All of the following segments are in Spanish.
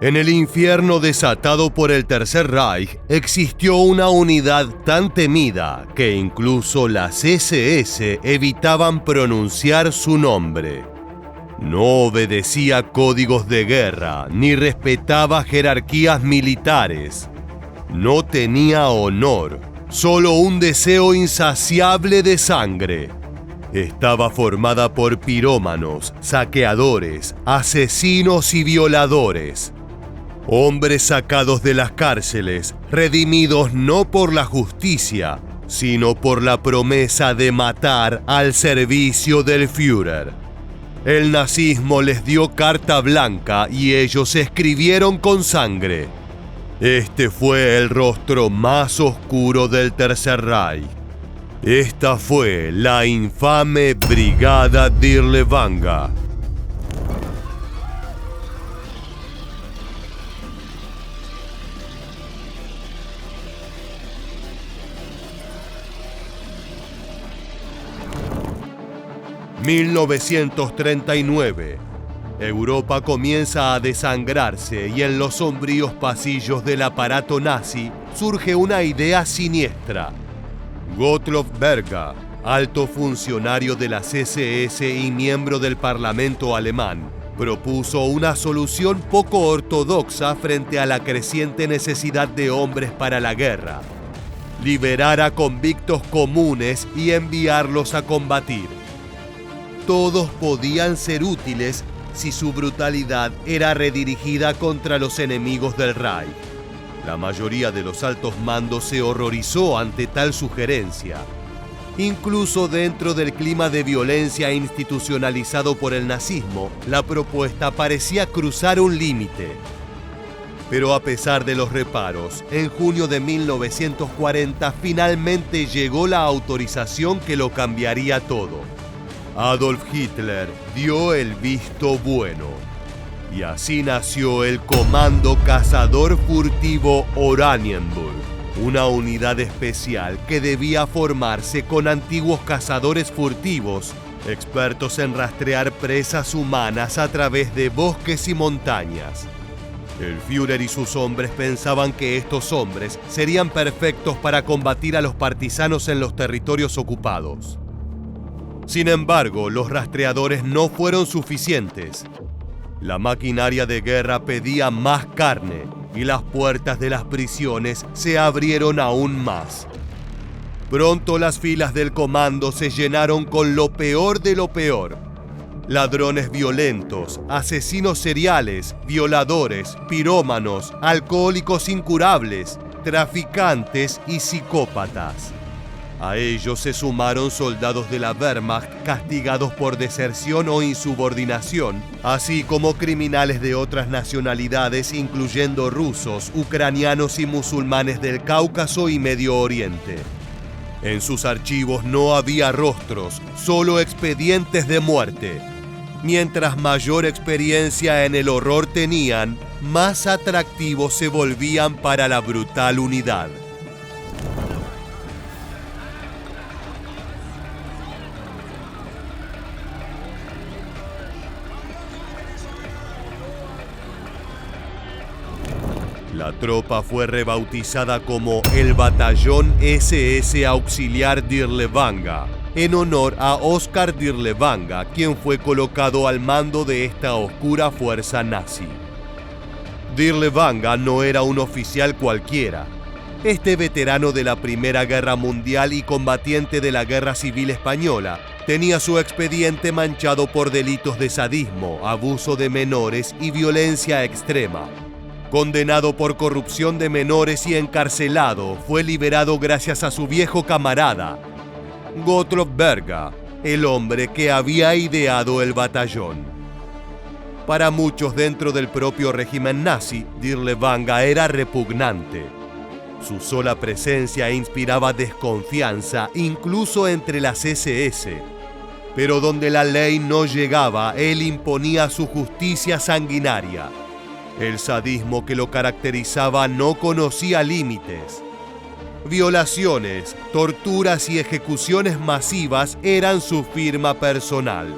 En el infierno desatado por el Tercer Reich existió una unidad tan temida que incluso las SS evitaban pronunciar su nombre. No obedecía códigos de guerra ni respetaba jerarquías militares. No tenía honor, solo un deseo insaciable de sangre. Estaba formada por pirómanos, saqueadores, asesinos y violadores. Hombres sacados de las cárceles, redimidos no por la justicia, sino por la promesa de matar al servicio del Führer. El nazismo les dio carta blanca y ellos escribieron con sangre. Este fue el rostro más oscuro del Tercer Reich. Esta fue la infame Brigada Dirlewanger. «1939. Europa comienza a desangrarse y en los sombríos pasillos del aparato nazi surge una idea siniestra. Gottlob Berger, alto funcionario de las SS y miembro del Parlamento alemán, propuso una solución poco ortodoxa frente a la creciente necesidad de hombres para la guerra: liberar a convictos comunes y enviarlos a combatir. Todos podían ser útiles si su brutalidad era redirigida contra los enemigos del Reich. La mayoría de los altos mandos se horrorizó ante tal sugerencia. Incluso dentro del clima de violencia institucionalizado por el nazismo, la propuesta parecía cruzar un límite. Pero a pesar de los reparos, en junio de 1940 finalmente llegó la autorización que lo cambiaría todo. Adolf Hitler dio el visto bueno. Y así nació el Comando Cazador Furtivo Oranienburg, una unidad especial que debía formarse con antiguos cazadores furtivos, expertos en rastrear presas humanas a través de bosques y montañas. El Führer y sus hombres pensaban que estos hombres serían perfectos para combatir a los partisanos en los territorios ocupados. Sin embargo, los rastreadores no fueron suficientes. La maquinaria de guerra pedía más carne y las puertas de las prisiones se abrieron aún más. Pronto las filas del comando se llenaron con lo peor de lo peor: ladrones violentos, asesinos seriales, violadores, pirómanos, alcohólicos incurables, traficantes y psicópatas. A ellos se sumaron soldados de la Wehrmacht castigados por deserción o insubordinación, así como criminales de otras nacionalidades, incluyendo rusos, ucranianos y musulmanes del Cáucaso y Medio Oriente. En sus archivos no había rostros, solo expedientes de muerte. Mientras mayor experiencia en el horror tenían, más atractivos se volvían para la brutal unidad. La tropa fue rebautizada como el Batallón SS Auxiliar Dirlewanger, en honor a Oskar Dirlewanger, quien fue colocado al mando de esta oscura fuerza nazi. Dirlewanger no era un oficial cualquiera. Este veterano de la Primera Guerra Mundial y combatiente de la Guerra Civil Española tenía su expediente manchado por delitos de sadismo, abuso de menores y violencia extrema. Condenado por corrupción de menores y encarcelado, fue liberado gracias a su viejo camarada, Gottlob Berger, el hombre que había ideado el batallón. Para muchos dentro del propio régimen nazi, Dirlewanger era repugnante. Su sola presencia inspiraba desconfianza incluso entre las SS. Pero donde la ley no llegaba, él imponía su justicia sanguinaria. El sadismo que lo caracterizaba no conocía límites. Violaciones, torturas y ejecuciones masivas eran su firma personal.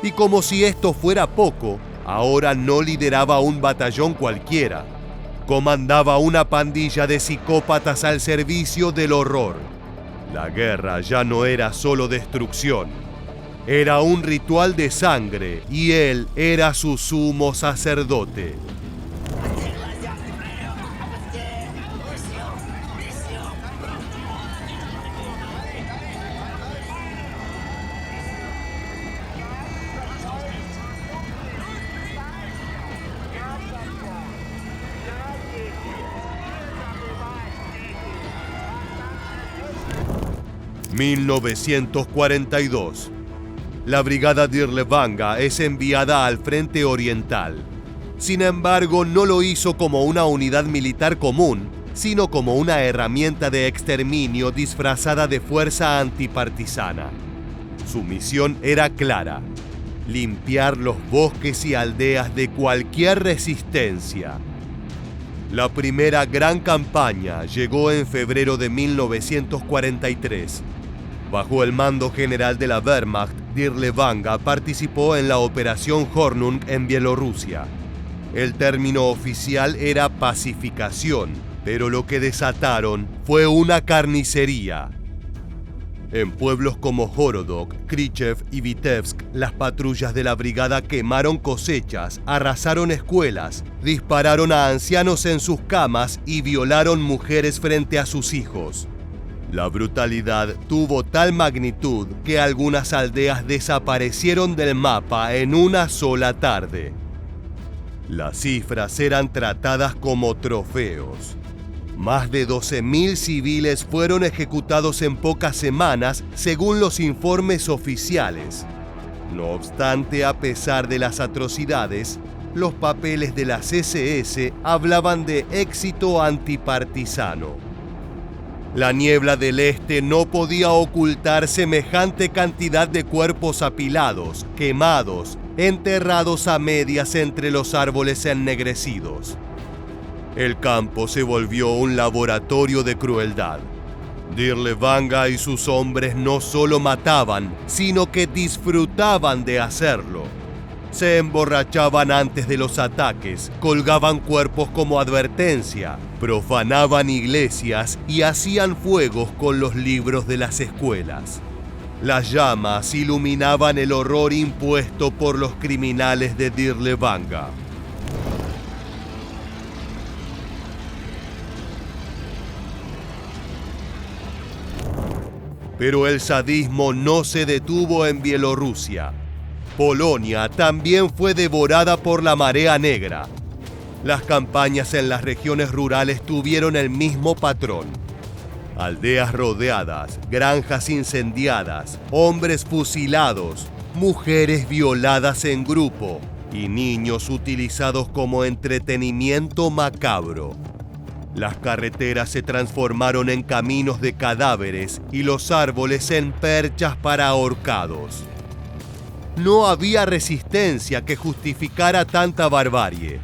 Y como si esto fuera poco, ahora no lideraba un batallón cualquiera. Comandaba una pandilla de psicópatas al servicio del horror. La guerra ya no era solo destrucción. Era un ritual de sangre y él era su sumo sacerdote. ...1942... La brigada Dirlewanga es enviada al frente oriental. Sin embargo, no lo hizo como una unidad militar común, sino como una herramienta de exterminio disfrazada de fuerza antipartisana. Su misión era clara: limpiar los bosques y aldeas de cualquier resistencia. La primera gran campaña llegó en febrero de 1943. Bajo el mando general de la Wehrmacht, Dirlewanga participó en la Operación Hornung en Bielorrusia. El término oficial era pacificación, pero lo que desataron fue una carnicería. En pueblos como Horodok, Krychev y Vitebsk, las patrullas de la brigada quemaron cosechas, arrasaron escuelas, dispararon a ancianos en sus camas y violaron mujeres frente a sus hijos. La brutalidad tuvo tal magnitud que algunas aldeas desaparecieron del mapa en una sola tarde. Las cifras eran tratadas como trofeos. Más de 12.000 civiles fueron ejecutados en pocas semanas, según los informes oficiales. No obstante, a pesar de las atrocidades, los papeles de las SS hablaban de éxito antipartisano. La niebla del este no podía ocultar semejante cantidad de cuerpos apilados, quemados, enterrados a medias entre los árboles ennegrecidos. El campo se volvió un laboratorio de crueldad. Dirlewanga y sus hombres no solo mataban, sino que disfrutaban de hacerlo. Se emborrachaban antes de los ataques, colgaban cuerpos como advertencia, profanaban iglesias y hacían fuegos con los libros de las escuelas. Las llamas iluminaban el horror impuesto por los criminales de Dirlewanga. Pero el sadismo no se detuvo en Bielorrusia. Polonia también fue devorada por la marea negra. Las campañas en las regiones rurales tuvieron el mismo patrón. Aldeas rodeadas, granjas incendiadas, hombres fusilados, mujeres violadas en grupo y niños utilizados como entretenimiento macabro. Las carreteras se transformaron en caminos de cadáveres y los árboles en perchas para ahorcados. No había resistencia que justificara tanta barbarie.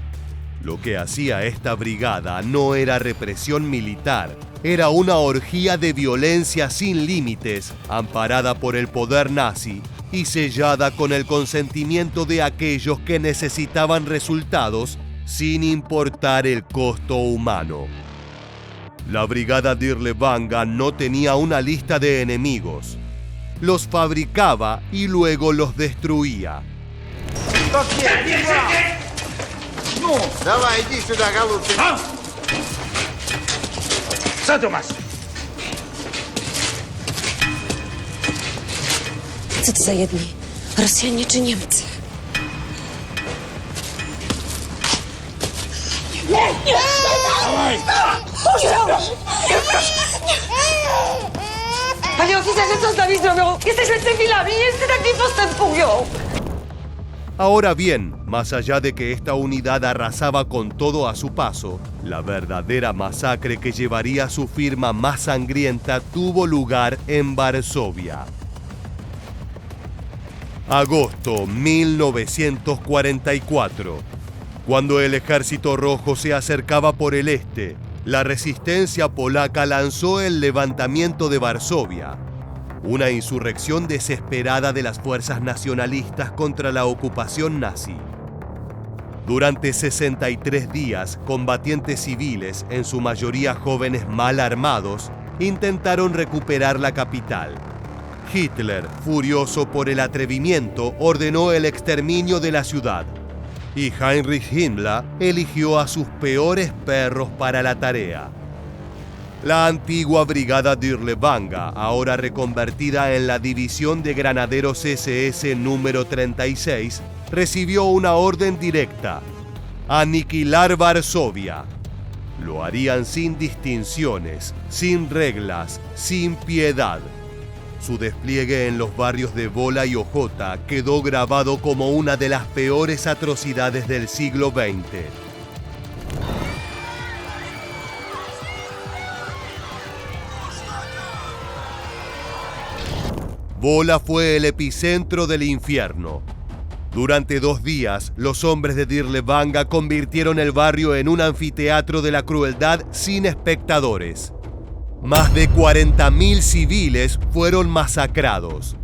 Lo que hacía esta brigada no era represión militar, era una orgía de violencia sin límites, amparada por el poder nazi y sellada con el consentimiento de aquellos que necesitaban resultados sin importar el costo humano. La brigada Dirlewanga no tenía una lista de enemigos. Los fabricaba y luego los destruía. Ну, давай, иди сюда, голубчик. Co tu masz? Co to za jedni? Rosjanie czy Niemcy? Dawaj! Panie oficerze, co z nami zrobią? Jesteśmy cywilami, Niemcy tak nie postępują! Ahora bien, más allá de que esta unidad arrasaba con todo a su paso, la verdadera masacre que llevaría su firma más sangrienta tuvo lugar en Varsovia. Agosto 1944. Cuando el Ejército Rojo se acercaba por el este, la resistencia polaca lanzó el levantamiento de Varsovia, una insurrección desesperada de las fuerzas nacionalistas contra la ocupación nazi. Durante 63 días, combatientes civiles, en su mayoría jóvenes mal armados, intentaron recuperar la capital. Hitler, furioso por el atrevimiento, ordenó el exterminio de la ciudad. Y Heinrich Himmler eligió a sus peores perros para la tarea. La antigua Brigada Dirlewanger, ahora reconvertida en la División de Granaderos SS número 36, recibió una orden directa: aniquilar Varsovia. Lo harían sin distinciones, sin reglas, sin piedad. Su despliegue en los barrios de Wola y Ochota quedó grabado como una de las peores atrocidades del siglo XX. Wola fue el epicentro del infierno. Durante 2 días, los hombres de Dirlewanger convirtieron el barrio en un anfiteatro de la crueldad sin espectadores. Más de 40.000 civiles fueron masacrados.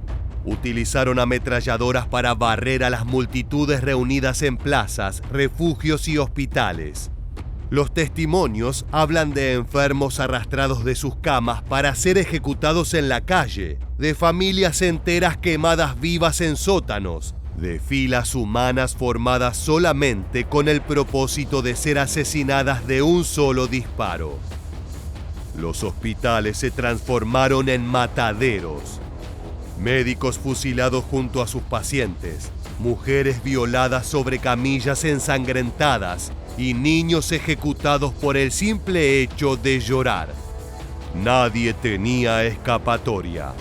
Utilizaron ametralladoras para barrer a las multitudes reunidas en plazas, refugios y hospitales. Los testimonios hablan de enfermos arrastrados de sus camas para ser ejecutados en la calle, de familias enteras quemadas vivas en sótanos, de filas humanas formadas solamente con el propósito de ser asesinadas de un solo disparo. Los hospitales se transformaron en mataderos. Médicos fusilados junto a sus pacientes, mujeres violadas sobre camillas ensangrentadas y niños ejecutados por el simple hecho de llorar. Nadie tenía escapatoria.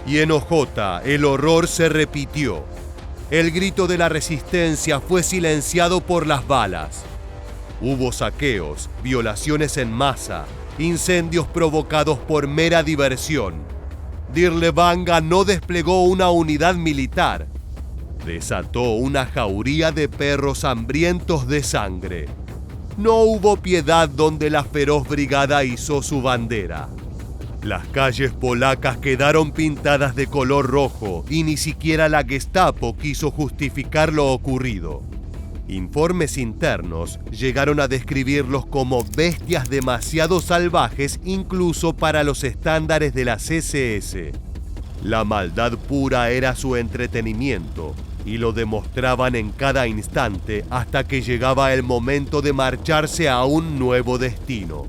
Y en Ochota el horror se repitió. El grito de la resistencia fue silenciado por las balas. Hubo saqueos, violaciones en masa, incendios provocados por mera diversión. Dirlewanger no desplegó una unidad militar. Desató una jauría de perros hambrientos de sangre. No hubo piedad donde la feroz brigada izó su bandera. Las calles polacas quedaron pintadas de color rojo y ni siquiera la Gestapo quiso justificar lo ocurrido. Informes internos llegaron a describirlos como bestias demasiado salvajes incluso para los estándares de las SS. La maldad pura era su entretenimiento y lo demostraban en cada instante hasta que llegaba el momento de marcharse a un nuevo destino.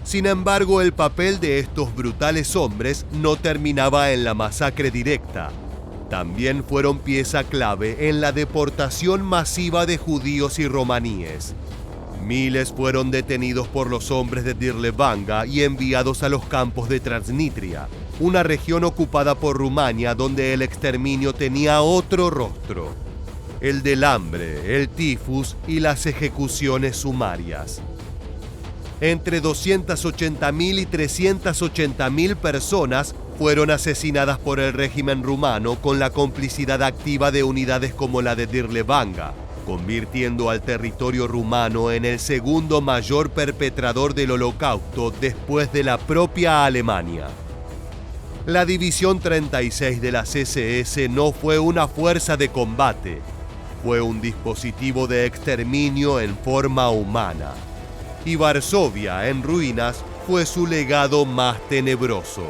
Sin embargo, el papel de estos brutales hombres no terminaba en la masacre directa. También fueron pieza clave en la deportación masiva de judíos y romaníes. Miles fueron detenidos por los hombres de Dirlewanger y enviados a los campos de Transnistria, una región ocupada por Rumania donde el exterminio tenía otro rostro: el del hambre, el tifus y las ejecuciones sumarias. Entre 280.000 y 380.000 personas fueron asesinadas por el régimen rumano con la complicidad activa de unidades como la de Dirlewanger, convirtiendo al territorio rumano en el segundo mayor perpetrador del Holocausto después de la propia Alemania. La División 36 de las SS no fue una fuerza de combate, fue un dispositivo de exterminio en forma humana. Y Varsovia, en ruinas, fue su legado más tenebroso.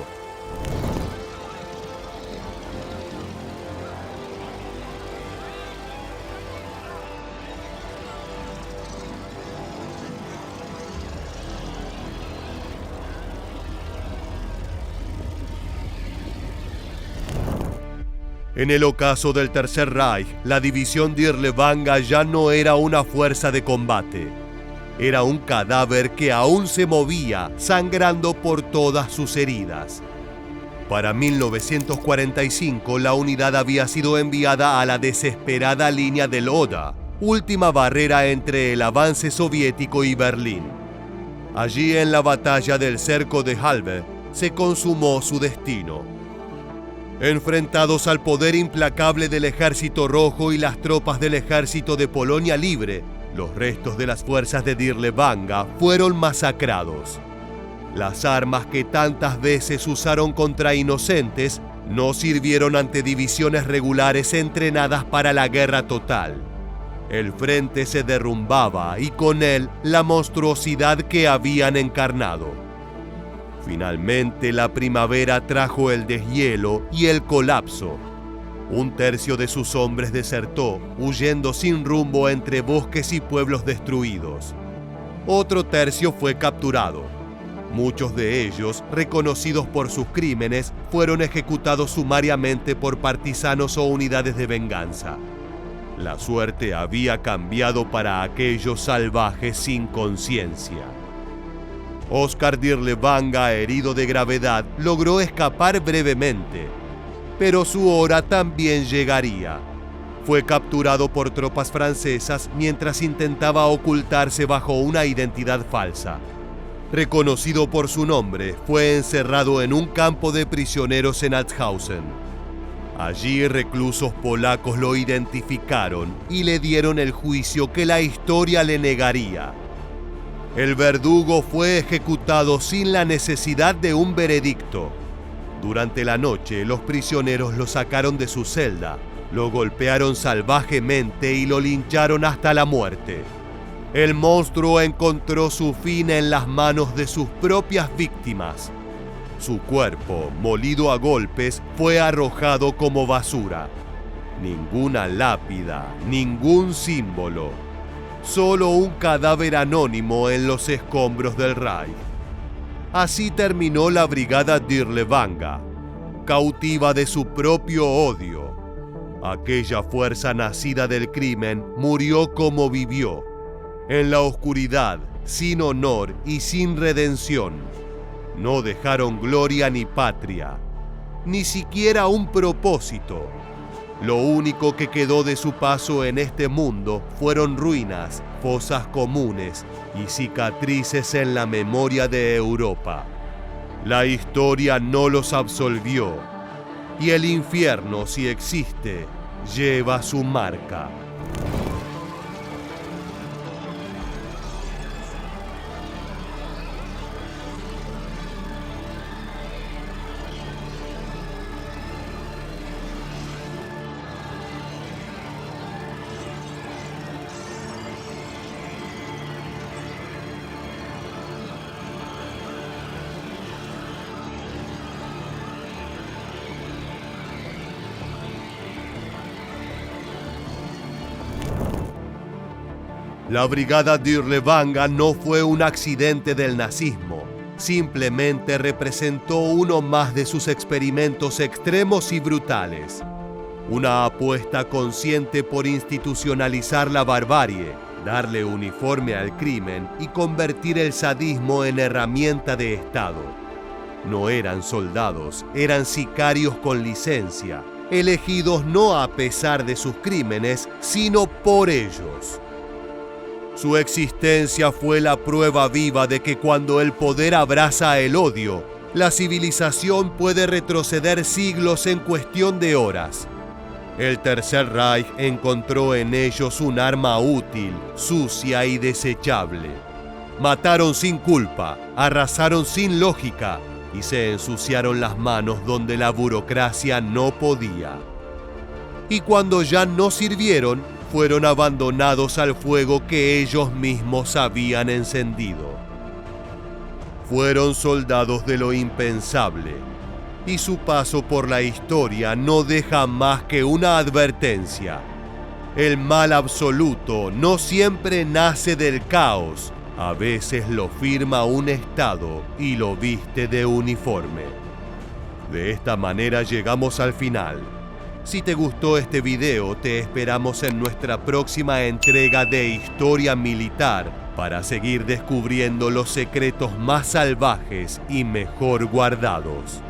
En el ocaso del Tercer Reich, la división Dirlewanger ya no era una fuerza de combate. Era un cadáver que aún se movía, sangrando por todas sus heridas. Para 1945, la unidad había sido enviada a la desesperada línea del Oda, última barrera entre el avance soviético y Berlín. Allí en la batalla del cerco de Halve se consumó su destino. Enfrentados al poder implacable del Ejército Rojo y las tropas del Ejército de Polonia Libre, los restos de las fuerzas de Dirlewanger fueron masacrados. Las armas que tantas veces usaron contra inocentes no sirvieron ante divisiones regulares entrenadas para la guerra total. El frente se derrumbaba y con él la monstruosidad que habían encarnado. Finalmente la primavera trajo el deshielo y el colapso. Un tercio de sus hombres desertó, huyendo sin rumbo entre bosques y pueblos destruidos. Otro tercio fue capturado. Muchos de ellos, reconocidos por sus crímenes, fueron ejecutados sumariamente por partisanos o unidades de venganza. La suerte había cambiado para aquellos salvajes sin conciencia. Oskar Dirlewanger, herido de gravedad, logró escapar brevemente, pero su hora también llegaría. Fue capturado por tropas francesas mientras intentaba ocultarse bajo una identidad falsa. Reconocido por su nombre, fue encerrado en un campo de prisioneros en Altshausen. Allí reclusos polacos lo identificaron y le dieron el juicio que la historia le negaría. El verdugo fue ejecutado sin la necesidad de un veredicto. Durante la noche, los prisioneros lo sacaron de su celda, lo golpearon salvajemente y lo lincharon hasta la muerte. El monstruo encontró su fin en las manos de sus propias víctimas. Su cuerpo, molido a golpes, fue arrojado como basura. Ninguna lápida, ningún símbolo. Solo un cadáver anónimo en los escombros del Reich. Así terminó la brigada Dirlewanger, cautiva de su propio odio. Aquella fuerza nacida del crimen murió como vivió, en la oscuridad, sin honor y sin redención. No dejaron gloria ni patria, ni siquiera un propósito. Lo único que quedó de su paso en este mundo fueron ruinas, fosas comunes y cicatrices en la memoria de Europa. La historia no los absolvió, y el infierno, si existe, lleva su marca. La brigada Dirlewanger no fue un accidente del nazismo, simplemente representó uno más de sus experimentos extremos y brutales. Una apuesta consciente por institucionalizar la barbarie, darle uniforme al crimen y convertir el sadismo en herramienta de Estado. No eran soldados, eran sicarios con licencia, elegidos no a pesar de sus crímenes, sino por ellos. Su existencia fue la prueba viva de que cuando el poder abraza el odio, la civilización puede retroceder siglos en cuestión de horas. El Tercer Reich encontró en ellos un arma útil, sucia y desechable. Mataron sin culpa, arrasaron sin lógica y se ensuciaron las manos donde la burocracia no podía. Y cuando ya no sirvieron, fueron abandonados al fuego que ellos mismos habían encendido. Fueron soldados de lo impensable, y su paso por la historia no deja más que una advertencia. El mal absoluto no siempre nace del caos, a veces lo firma un Estado y lo viste de uniforme. De esta manera llegamos al final. Si te gustó este video, te esperamos en nuestra próxima entrega de Historia Militar para seguir descubriendo los secretos más salvajes y mejor guardados.